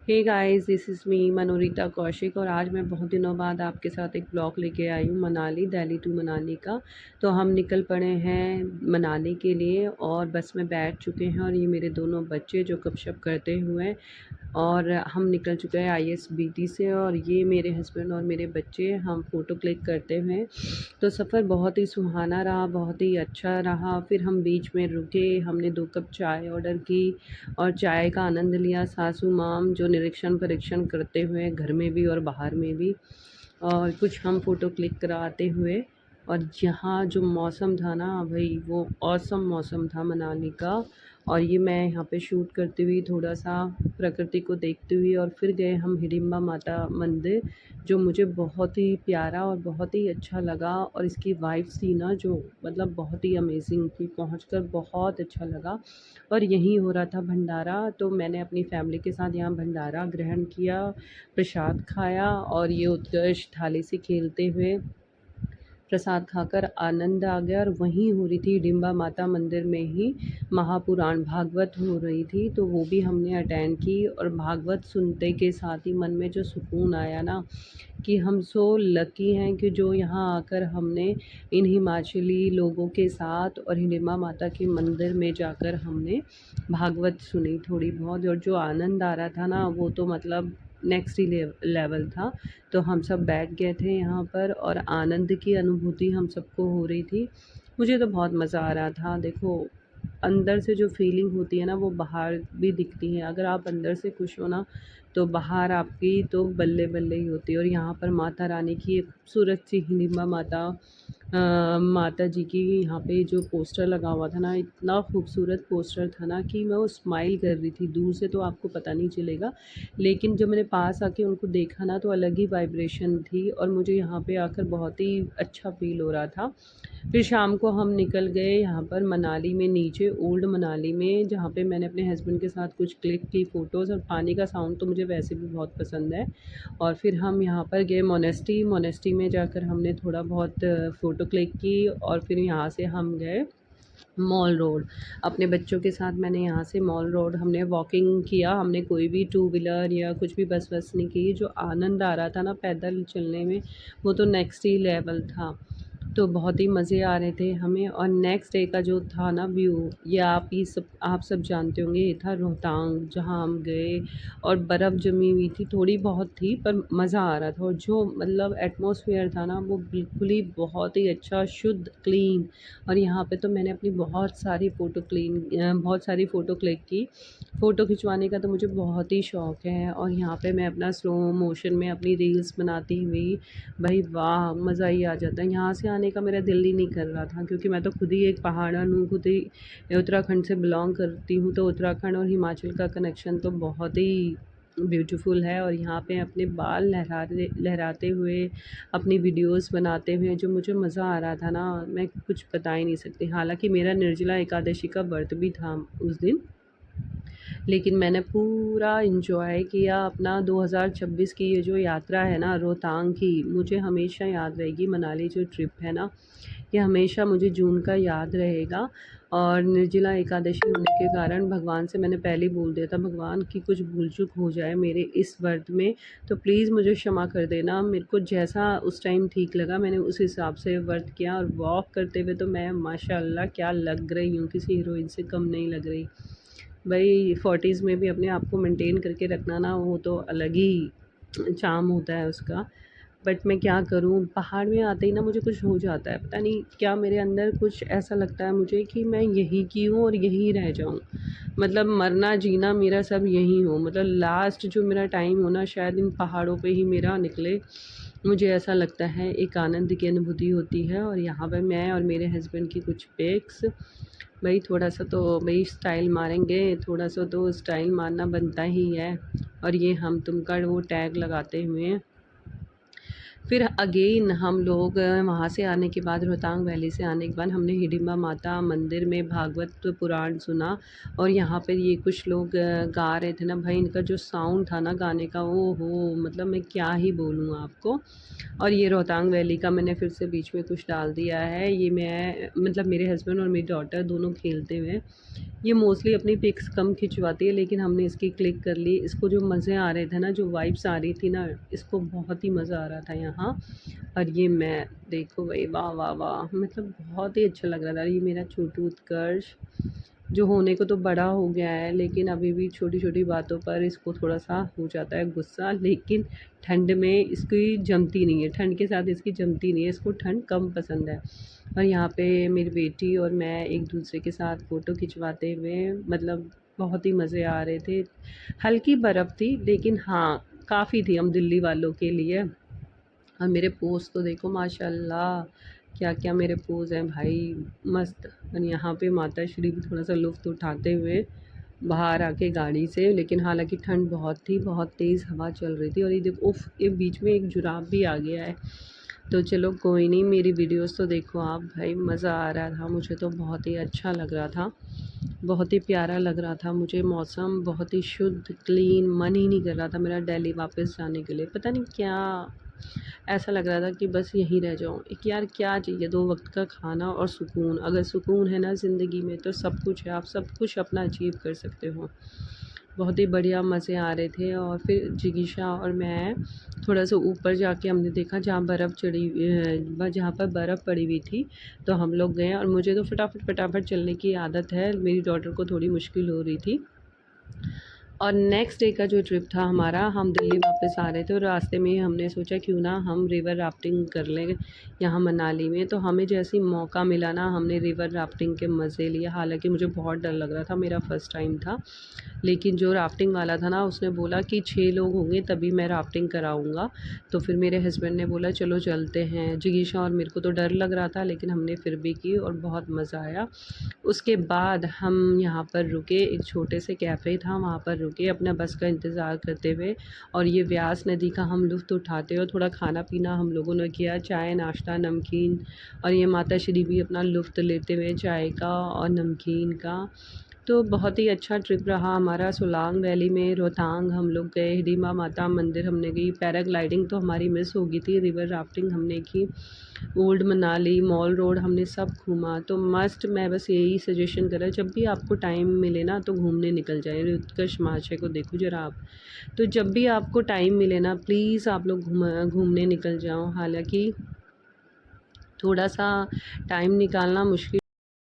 Hey guys, this is me Manorita Kaushik और आज मैं बहुत दिनों बाद आपके साथ एक ब्लॉग लेके आई हूँ मनाली, दिल्ली टू मनाली का। तो हम निकल पड़े हैं मनाली के लिए और बस में बैठ चुके हैं और ये मेरे दोनों बच्चे जो गपशप करते हुए और हम निकल चुके हैं आईएसबीटी से और ये मेरे हस्बैंड और मेरे बच्चे हम फ़ोटो क्लिक करते हुए। तो सफ़र बहुत ही सुहाना रहा, बहुत ही अच्छा रहा। फिर हम बीच में रुके, हमने 2 कप चाय ऑर्डर की और चाय का आनंद लिया। सासू माम जो निरीक्षण परीक्षण करते हुए घर में भी और बाहर में भी, और कुछ हम फ़ोटो क्लिक कराते हुए। और यहाँ जो मौसम था ना भई, वो ऑसम मौसम था मनाली का। और ये मैं यहाँ पे शूट करती हुई थोड़ा-सा प्रकृति को देखते हुए और फिर गए हम हिडिंबा माता मंदिर, जो मुझे बहुत ही प्यारा और बहुत ही अच्छा लगा। और इसकी वाइब्स थी ना जो मतलब बहुत ही अमेज़िंग थी, पहुँचकर बहुत अच्छा लगा। और यहीं हो रहा था भंडारा, तो मैंने अपनी फ़ैमिली के साथ यहाँ भंडारा ग्रहण किया, प्रसाद खाया और ये उत्कर्ष थाली से खेलते हुए प्रसाद खाकर आनंद आ गया। और वहीं हो रही थी डिम्बा माता मंदिर में ही महापुराण भागवत हो रही थी, तो वो भी हमने अटेंड की। और भागवत सुनते के साथ ही मन में जो सुकून आया ना, कि हम सो लकी हैं कि जो यहाँ आकर हमने इन हिमाचली लोगों के साथ और हिडिंबा माता के मंदिर में जाकर हमने भागवत सुनी थोड़ी बहुत। और जो आनंद आ रहा था ना, वो तो मतलब नेक्स्ट ही लेवल था। तो हम सब बैठ गए थे यहाँ पर और आनंद की अनुभूति हम सबको हो रही थी। मुझे तो बहुत मज़ा आ रहा था। देखो, अंदर से जो फीलिंग होती है ना, वो बाहर भी दिखती है। अगर आप अंदर से खुश हो ना, तो बाहर आपकी तो बल्ले बल्ले ही होती है। और यहाँ पर माता रानी की एक खूबसूरत सी हिडिंबा माता माता जी की यहाँ पे जो पोस्टर लगा हुआ था ना, इतना खूबसूरत पोस्टर था ना कि मैं वो स्माइल कर रही थी। दूर से तो आपको पता नहीं चलेगा, लेकिन जब मैंने पास आके उनको देखा ना, तो अलग ही वाइब्रेशन थी और मुझे यहाँ पे आकर बहुत ही अच्छा फ़ील हो रहा था। फिर शाम को हम निकल गए यहाँ पर मनाली में नीचे ओल्ड मनाली में, जहाँ पे मैंने अपने हस्बैंड के साथ कुछ क्लिक की फ़ोटोज़। और पानी का साउंड तो मुझे वैसे भी बहुत पसंद है। और फिर हम यहाँ पर गए मोनेस्टी में जाकर हमने थोड़ा बहुत फ़ोटो क्लिक की। और फिर यहाँ से हम गए मॉल रोड। अपने बच्चों के साथ मैंने यहाँ से मॉल रोड हमने वॉकिंग किया। हमने कोई भी टू व्हीलर या कुछ भी बस वस नहीं की। जो आनंद आ रहा था ना पैदल चलने में, वो तो नेक्स्ट ही लेवल था। तो बहुत ही मज़े आ रहे थे हमें। और नेक्स्ट डे का जो था ना व्यू, ये आप सब जानते होंगे, ये था रोहतांग, जहाँ हम गए। और बर्फ़ जमी हुई थी, थोड़ी बहुत थी, पर मज़ा आ रहा था। और जो मतलब एटमॉस्फेयर था ना, वो बिल्कुल ही बहुत ही अच्छा, शुद्ध, क्लीन। और यहाँ पे तो मैंने अपनी बहुत सारी फ़ोटो क्लिक की। फ़ोटो खिंचवाने का तो मुझे बहुत ही शौक़ है। और यहाँ पे मैं अपना स्लो मोशन में अपनी रील्स बनाती हुई, भाई वाह! मज़ा ही आ जाता है। यहाँ से आने का मेरा दिल ही नहीं कर रहा था, क्योंकि मैं तो खुद ही एक पहाड़न हूँ, खुद ही उत्तराखंड से बिलॉन्ग करती हूँ। तो उत्तराखंड और हिमाचल का कनेक्शन तो बहुत ही ब्यूटीफुल है। और यहाँ पे अपने बाल लहराते लहराते हुए, अपनी वीडियोस बनाते हुए जो मुझे मज़ा आ रहा था ना, मैं कुछ बता ही नहीं सकती। हालाँकि मेरा निर्जला एकादशी का व्रत भी था उस दिन, लेकिन मैंने पूरा एन्जॉय किया अपना। 2026 की ये जो यात्रा है ना रोहतांग की, मुझे हमेशा याद रहेगी। मनाली जो ट्रिप है ना, ये हमेशा मुझे जून का याद रहेगा। और निर्जला एकादशी होने के कारण भगवान से मैंने पहले ही बोल दिया था, भगवान की कुछ भूल चूक हो जाए मेरे इस व्रत में, तो प्लीज़ मुझे क्षमा कर देना। मेरे को जैसा उस टाइम ठीक लगा, मैंने उस हिसाब से व्रत किया। और वॉक करते हुए तो मैं माशाल्लाह क्या लग रही हूँ, किसी हीरोइन से कम नहीं लग रही। भाई 40s में भी अपने आप को मेंटेन करके रखना ना, वो तो अलग ही चार्म होता है उसका। बट मैं क्या करूँ, पहाड़ में आते ही ना मुझे कुछ हो जाता है, पता नहीं क्या मेरे अंदर कुछ ऐसा लगता है मुझे कि मैं यहीं की हूँ और यहीं रह जाऊँ। मतलब मरना जीना मेरा सब यहीं हो, मतलब लास्ट जो मेरा टाइम हो ना, शायद इन पहाड़ों पे ही मेरा निकले। मुझे ऐसा लगता है, एक आनंद की अनुभूति होती है। और यहाँ पर मैं और मेरे हस्बैंड की कुछ पिक्स, भाई थोड़ा सा तो भाई स्टाइल मारेंगे, थोड़ा सा तो स्टाइल मारना बनता ही है। और ये हम तुम का वो टैग लगाते हुए फिर अगेन हम लोग वहाँ से आने के बाद, रोहतांग वैली से आने के बाद हमने हिडिंबा माता मंदिर में भागवत पुराण सुना। और यहाँ पर ये कुछ लोग गा रहे थे ना भाई, इनका जो साउंड था ना गाने का, वो हो मतलब मैं क्या ही बोलूँ आपको। और ये रोहतांग वैली का मैंने फिर से बीच में कुछ डाल दिया है, ये मैं मतलब मेरे हस्बैंड और मेरी डॉटर दोनों खेलते हुए। ये मोस्टली अपनी पिक्स कम खिंचवाती है, लेकिन हमने इसकी क्लिक कर ली। इसको जो मज़े आ रहे थे ना, जो वाइब्स आ रही थी ना, इसको बहुत ही मज़ा आ रहा था यहाँ। और ये मैं देखो भाई, वाह वाह वाह, मतलब बहुत ही अच्छा लग रहा था। ये मेरा छोटू उत्कर्ष जो होने को तो बड़ा हो गया है, लेकिन अभी भी छोटी-छोटी बातों पर इसको थोड़ा-सा हो जाता है गुस्सा, लेकिन ठंड में इसकी जमती नहीं है, ठंड के साथ इसकी जमती नहीं है, इसको ठंड कम पसंद है। और यहाँ पे मेरी बेटी और मैं एक-दूसरे के साथ फ़ोटो खिंचवाते हुए, मतलब बहुत ही मज़े आ रहे थे। हल्की बर्फ़ थी, लेकिन हाँ, काफ़ी थी हम दिल्ली वालों के लिए। और मेरे पोज़ तो देखो माशाल्लाह, क्या-क्या मेरे पोज़ हैं भाई, मस्त। और यहाँ पे माताश्री भी थोड़ा-सा लुफ़्त उठाते हुए बाहर आके गाड़ी से, लेकिन हालाँकि ठंड बहुत थी, बहुत तेज़ हवा चल रही थी। और ये देखो उफ़! ये बीच में एक जुराफ भी आ गया है। तो चलो कोई नहीं, मेरी वीडियोज़ तो देखो आप भाई, मज़ा आ रहा था, मुझे तो बहुत ही अच्छा लग रहा था। बहुत ही प्यारा लग रहा था मुझे मौसम, बहुत ही शुद्ध, क्लीन, मन ही नहीं कर रहा था मेरा दिल्ली वापस जाने के लिए। पता नहीं क्या ऐसा लग रहा था कि बस यहीं रह जाऊँ। एक यार क्या चाहिए, 2 वक़्त का खाना और सुकून। अगर सुकून है ना ज़िंदगी में तो सब कुछ है, आप सब कुछ अपना अचीव कर सकते हो। बहुत ही बढ़िया मज़े आ रहे थे। और फिर जिगीशा और मैं थोड़ा-सा ऊपर जाके हमने देखा जहाँ बर्फ़ चढ़ी जहाँ पर बर्फ़ पड़ी हुई थी, तो हम लोग गए। और मुझे तो फटाफट चलने की आदत है, मेरी डॉटर को थोड़ी मुश्किल हो रही थी। और नेक्स्ट डे का जो ट्रिप था हमारा, हम दिल्ली वापस आ रहे थे और रास्ते में ही हमने सोचा क्यों ना हम रिवर राफ्टिंग कर लें यहाँ मनाली में। तो हमें जैसे ही मौका मिला ना, हमने रिवर राफ्टिंग के मज़े लिए। हालांकि मुझे बहुत डर लग रहा था, मेरा फ़र्स्ट टाइम था, लेकिन जो राफ्टिंग वाला था ना, उसने बोला कि 6 लोग होंगे तभी मैं राफ्टिंग कराऊँगा। तो फिर मेरे हस्बैंड ने बोला चलो चलते हैं। जिगीशा और मेरे को तो डर लग रहा था, लेकिन हमने फिर भी की और बहुत मज़ा आया। उसके बाद हम यहाँ पर रुके, एक छोटे से कैफ़े था, वहाँ पर रुके अपना बस का इंतज़ार करते हुए। और ये व्यास नदी का हम लुत्फ़ उठाते हुए थोड़ा खाना-पीना हम लोगों ने किया, चाय, नाश्ता, नमकीन। और ये माताश्री भी अपना लुत्फ़ लेते हुए चाय का और नमकीन का। तो बहुत ही अच्छा ट्रिप रहा हमारा। सोलांग वैली में रोहतांग हम लोग गए, हिडिंबा माता मंदिर हमने गई, पैराग्लाइडिंग तो हमारी मिस हो गई थी, रिवर राफ्टिंग हमने की, ओल्ड मनाली, मॉल रोड हमने सब घूमा। तो मस्ट, मैं बस यही सजेशन करा, जब भी आपको टाइम मिले ना तो घूमने निकल जाए। उत्कर्ष महाशय को देखो ज़रा आप। तो जब भी आपको टाइम मिले ना, प्लीज़ आप लोग घूमने निकल जाओ। हालाँकि थोड़ा-सा टाइम निकालना मुश्किल